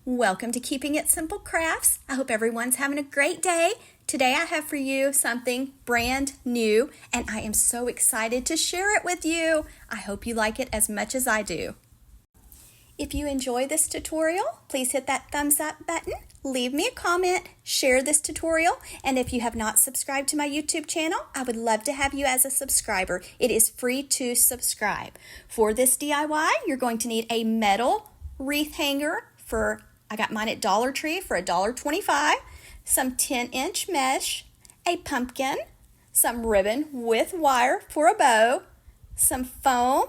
Welcome to Keeping It Simple Crafts. I hope everyone's having a great day. Today I have for you something brand new, and I am so excited to share it with you. I hope you like it as much as I do. If you enjoy this tutorial, please hit that thumbs up button, leave me a comment, share this tutorial, and if you have not subscribed to my YouTube channel, I would love to have you as a subscriber. It is free to subscribe. For this DIY, you're going to need a metal wreath hanger I got mine at Dollar Tree for $1.25, some 10-inch mesh, a pumpkin, some ribbon with wire for a bow, some foam,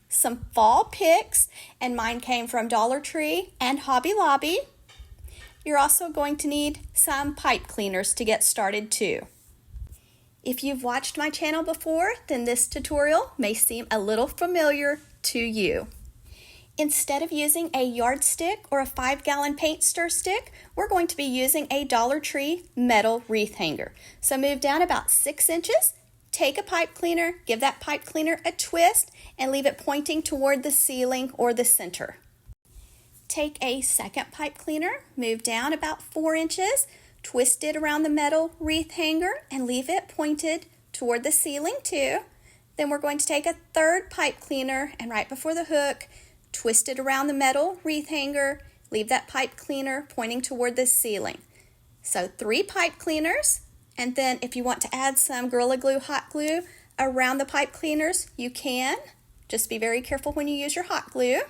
some fall picks, and mine came from Dollar Tree and Hobby Lobby. You're also going to need some pipe cleaners to get started too. If you've watched my channel before, then this tutorial may seem a little familiar to you. Instead of using a yardstick or a 5-gallon paint stir stick, we're going to be using a Dollar Tree metal wreath hanger. So move down about 6 inches, take a pipe cleaner, give that pipe cleaner a twist, and leave it pointing toward the ceiling or the center. Take a second pipe cleaner, move down about 4 inches, twist it around the metal wreath hanger, and leave it pointed toward the ceiling too. Then we're going to take a third pipe cleaner, and right before the hook, twist it around the metal wreath hanger, leave that pipe cleaner pointing toward the ceiling. So 3 pipe cleaners, and then if you want to add some Gorilla Glue hot glue around the pipe cleaners, you can. Just be very careful when you use your hot glue.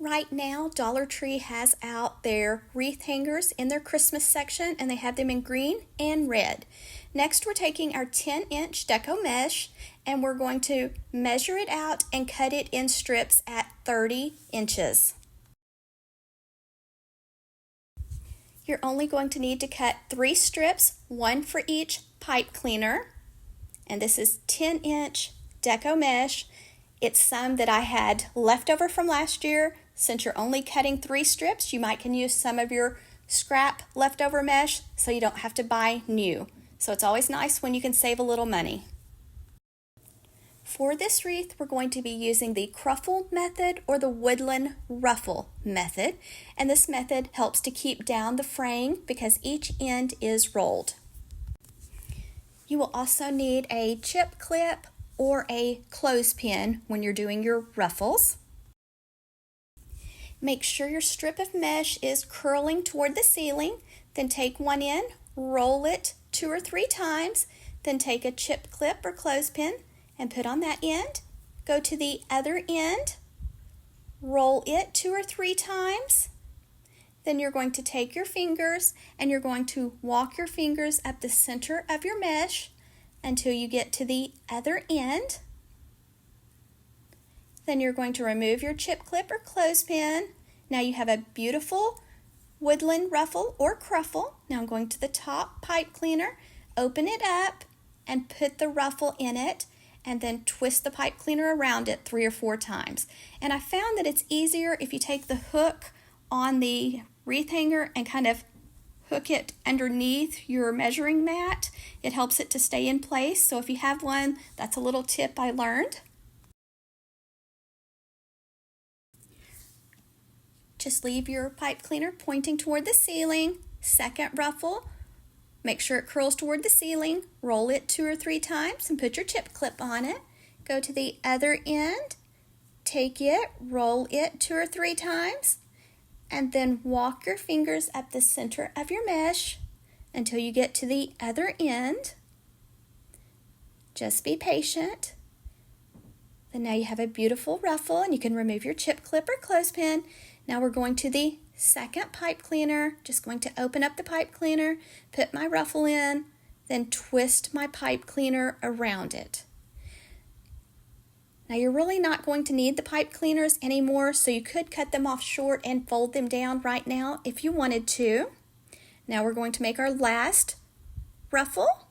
Right now, Dollar Tree has out their wreath hangers in their Christmas section, and they have them in green and red. Next, we're taking our 10-inch Deco mesh, and we're going to measure it out and cut it in strips at 30 inches. You're only going to need to cut 3 strips, 1 for each pipe cleaner. And this is 10-inch Deco mesh. It's some that I had left over from last year. Since you're only cutting 3 strips, you might can use some of your scrap leftover mesh so you don't have to buy new. So it's always nice when you can save a little money. For this wreath, we're going to be using the Ruffle method or the Woodland Ruffle method. And this method helps to keep down the fraying because each end is rolled. You will also need a chip clip or a clothespin when you're doing your ruffles. Make sure your strip of mesh is curling toward the ceiling. Then take one end, roll it 2 or 3 times, then take a chip clip or clothespin and put on that end. Go to the other end, roll it 2 or 3 times. Then you're going to take your fingers and you're going to walk your fingers up the center of your mesh until you get to the other end. Then you're going to remove your chip clip or clothespin. Now you have a beautiful Woodland Ruffle or Ruffle. Now I'm going to the top pipe cleaner, open it up and put the ruffle in it, and then twist the pipe cleaner around it 3 or 4 times. And I found that it's easier if you take the hook on the wreath hanger and kind of hook it underneath your measuring mat. It helps it to stay in place. So if you have one, that's a little tip I learned. Just leave your pipe cleaner pointing toward the ceiling. Second ruffle, make sure it curls toward the ceiling. Roll it 2 or 3 times and put your chip clip on it. Go to the other end, take it, roll it 2 or 3 times, and then walk your fingers up the center of your mesh until you get to the other end. Just be patient. Then now you have a beautiful ruffle, and you can remove your chip clip or clothespin. Now we're going to the second pipe cleaner. Just going to open up the pipe cleaner, put my ruffle in, then twist my pipe cleaner around it. Now you're really not going to need the pipe cleaners anymore, so you could cut them off short and fold them down right now if you wanted to. Now we're going to make our last ruffle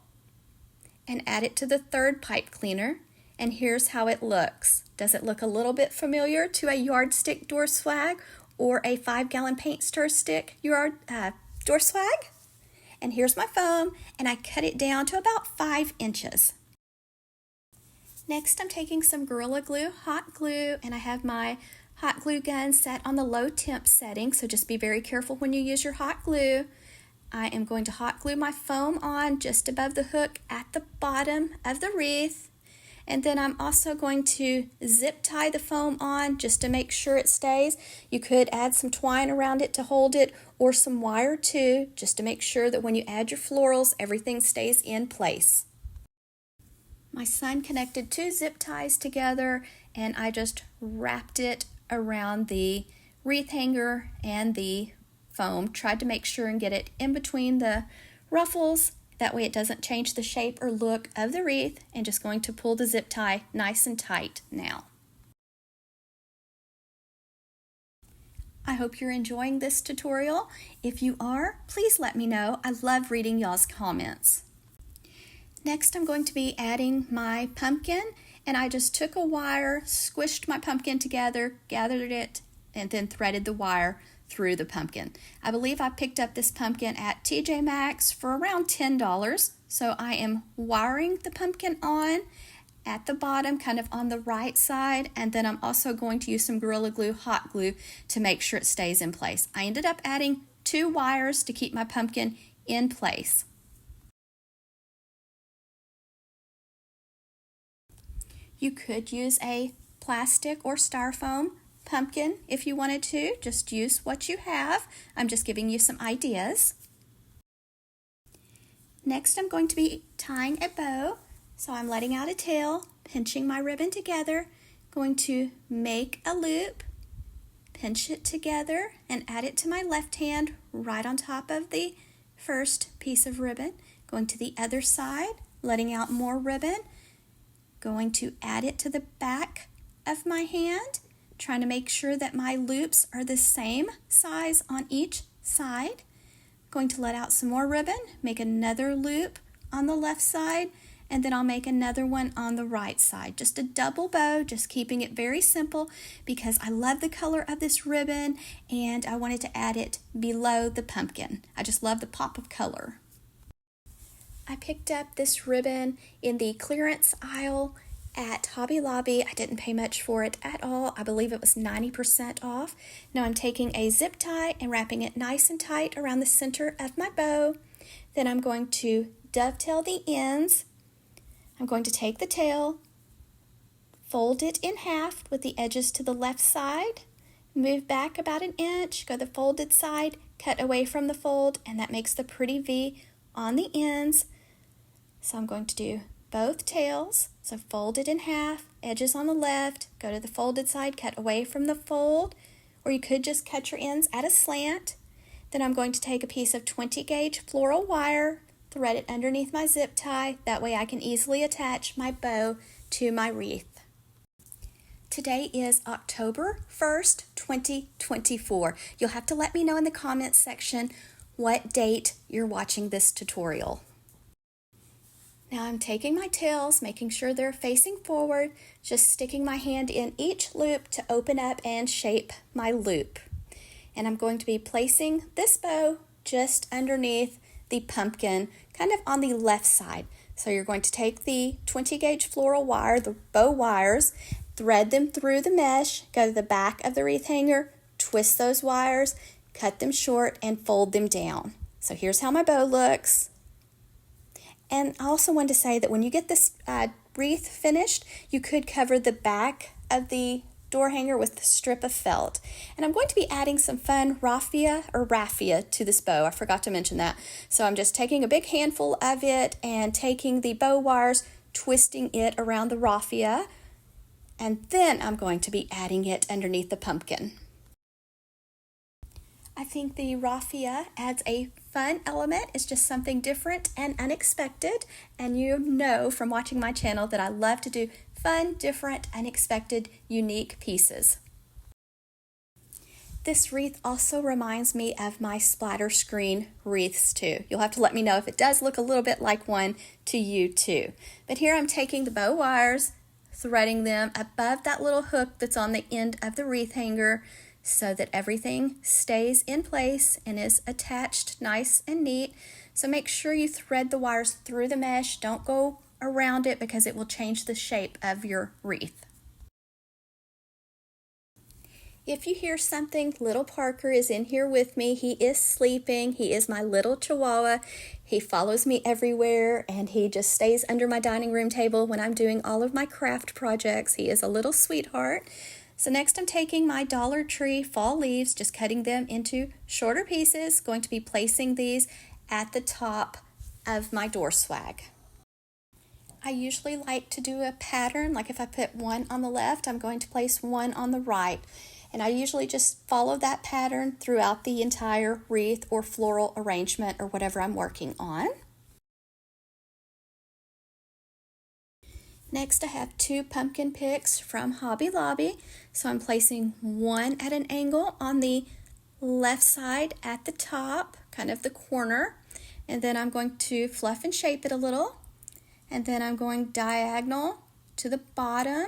and add it to the third pipe cleaner. And here's how it looks. Does it look a little bit familiar to a yardstick door swag or a 5-gallon paint stir stick door swag? And here's my foam, and I cut it down to about 5 inches. Next, I'm taking some Gorilla Glue hot glue, and I have my hot glue gun set on the low temp setting, so just be very careful when you use your hot glue. I am going to hot glue my foam on just above the hook at the bottom of the wreath. And then I'm also going to zip tie the foam on just to make sure it stays. You could add some twine around it to hold it, or some wire too, just to make sure that when you add your florals, everything stays in place. My son connected two zip ties together, and I just wrapped it around the wreath hanger and the foam. Tried to make sure and get it in between the ruffles. That way it doesn't change the shape or look of the wreath, and just going to pull the zip tie nice and tight now. I hope you're enjoying this tutorial. If you are, please let me know. I love reading y'all's comments. Next, I'm going to be adding my pumpkin, and I just took a wire, squished my pumpkin together, gathered it, and then threaded the wire through the pumpkin. I believe I picked up this pumpkin at TJ Maxx for around $10. So I am wiring the pumpkin on at the bottom, kind of on the right side, and then I'm also going to use some Gorilla Glue hot glue to make sure it stays in place. I ended up adding 2 wires to keep my pumpkin in place. You could use a plastic or styrofoam pumpkin if you wanted to. Just use what you have. I'm just giving you some ideas. Next, I'm going to be tying a bow. So I'm letting out a tail, pinching my ribbon together, going to make a loop, pinch it together, and add it to my left hand right on top of the first piece of ribbon. Going to the other side, letting out more ribbon, going to add it to the back of my hand, trying to make sure that my loops are the same size on each side. Going to let out some more ribbon, make another loop on the left side, and then I'll make another one on the right side. Just a double bow, just keeping it very simple because I love the color of this ribbon and I wanted to add it below the pumpkin. I just love the pop of color. I picked up this ribbon in the clearance aisle at Hobby Lobby. I didn't pay much for it at all. I believe it was 90% off. Now I'm taking a zip tie and wrapping it nice and tight around the center of my bow. Then I'm going to dovetail the ends. I'm going to take the tail, fold it in half with the edges to the left side, move back about an inch, go the folded side, cut away from the fold, and that makes the pretty V on the ends. So I'm going to do both tails, so fold it in half, edges on the left, go to the folded side, cut away from the fold, or you could just cut your ends at a slant. Then I'm going to take a piece of 20 gauge floral wire, thread it underneath my zip tie, that way I can easily attach my bow to my wreath. Today is October 1st, 2024. You'll have to let me know in the comments section what date you're watching this tutorial. Now I'm taking my tails, making sure they're facing forward, just sticking my hand in each loop to open up and shape my loop. And I'm going to be placing this bow just underneath the pumpkin, kind of on the left side. So you're going to take the 20 gauge floral wire, the bow wires, thread them through the mesh, go to the back of the wreath hanger, twist those wires, cut them short, and fold them down. So here's how my bow looks. And I also wanted to say that when you get this wreath finished, you could cover the back of the door hanger with a strip of felt. And I'm going to be adding some fun raffia to this bow. I forgot to mention that. So I'm just taking a big handful of it and taking the bow wires, twisting it around the raffia, and then I'm going to be adding it underneath the pumpkin. I think the raffia adds a fun element. It's just something different and unexpected. And you know from watching my channel that I love to do fun, different, unexpected, unique pieces. This wreath also reminds me of my splatter screen wreaths too. You'll have to let me know if it does look a little bit like one to you too. But here I'm taking the bow wires, threading them above that little hook that's on the end of the wreath hanger, so that everything stays in place and is attached nice and neat. So make sure you thread the wires through the mesh. Don't go around it because it will change the shape of your wreath. If you hear something, little Parker is in here with me. He is sleeping. He is my little Chihuahua. He follows me everywhere, and he just stays under my dining room table when I'm doing all of my craft projects. He is a little sweetheart. So next I'm taking my Dollar Tree fall leaves, just cutting them into shorter pieces. Going to be placing these at the top of my door swag. I usually like to do a pattern, like if I put one on the left, I'm going to place one on the right. And I usually just follow that pattern throughout the entire wreath or floral arrangement or whatever I'm working on. Next, I have 2 pumpkin picks from Hobby Lobby. So I'm placing one at an angle on the left side at the top, kind of the corner. And then I'm going to fluff and shape it a little. And then I'm going diagonal to the bottom,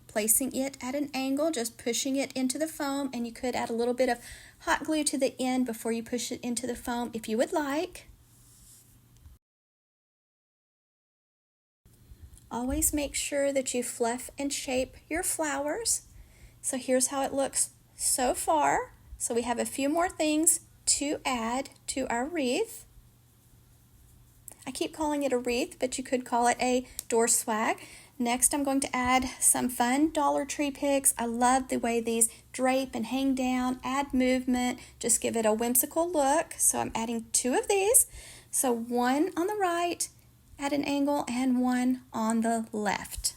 placing it at an angle, just pushing it into the foam. And you could add a little bit of hot glue to the end before you push it into the foam if you would like. Always make sure that you fluff and shape your flowers. So here's how it looks so far. So we have a few more things to add to our wreath. I keep calling it a wreath, but you could call it a door swag. Next, I'm going to add some fun Dollar Tree picks. I love the way these drape and hang down, add movement, just give it a whimsical look. So I'm adding 2 of these. So one on the right at an angle and one on the left.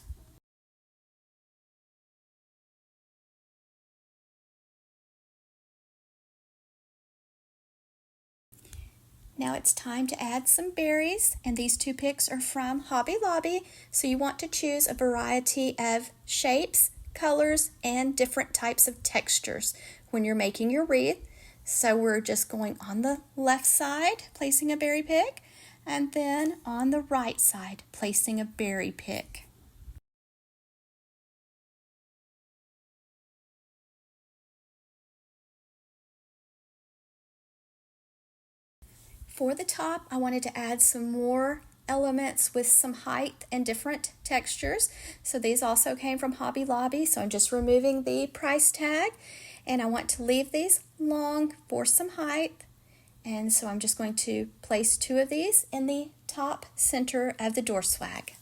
Now it's time to add some berries, and these 2 picks are from Hobby Lobby, so you want to choose a variety of shapes, colors, and different types of textures when you're making your wreath. So we're just going on the left side, placing a berry pick, and then on the right side, placing a berry pick. For the top, I wanted to add some more elements with some height and different textures. So these also came from Hobby Lobby, so I'm just removing the price tag, and I want to leave these long for some height. And so I'm just going to place 2 of these in the top center of the door swag.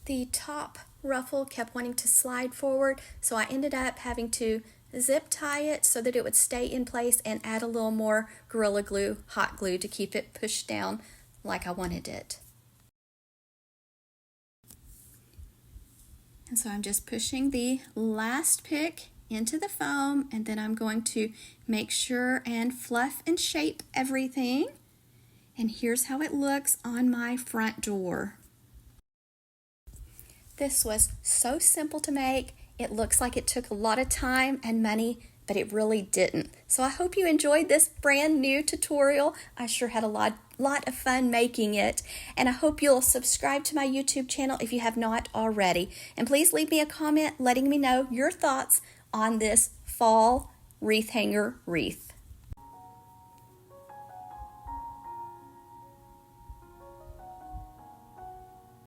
The top ruffle kept wanting to slide forward, so I ended up having to zip tie it so that it would stay in place and add a little more Gorilla Glue, hot glue, to keep it pushed down like I wanted it. And so I'm just pushing the last pick into the foam, and then I'm going to make sure and fluff and shape everything. And here's how it looks on my front door. This was so simple to make. It looks like it took a lot of time and money, but it really didn't. So I hope you enjoyed this brand new tutorial. I sure had a lot of fun making it, and I hope you'll subscribe to my YouTube channel if you have not already. And please leave me a comment letting me know your thoughts on this fall wreath hanger wreath.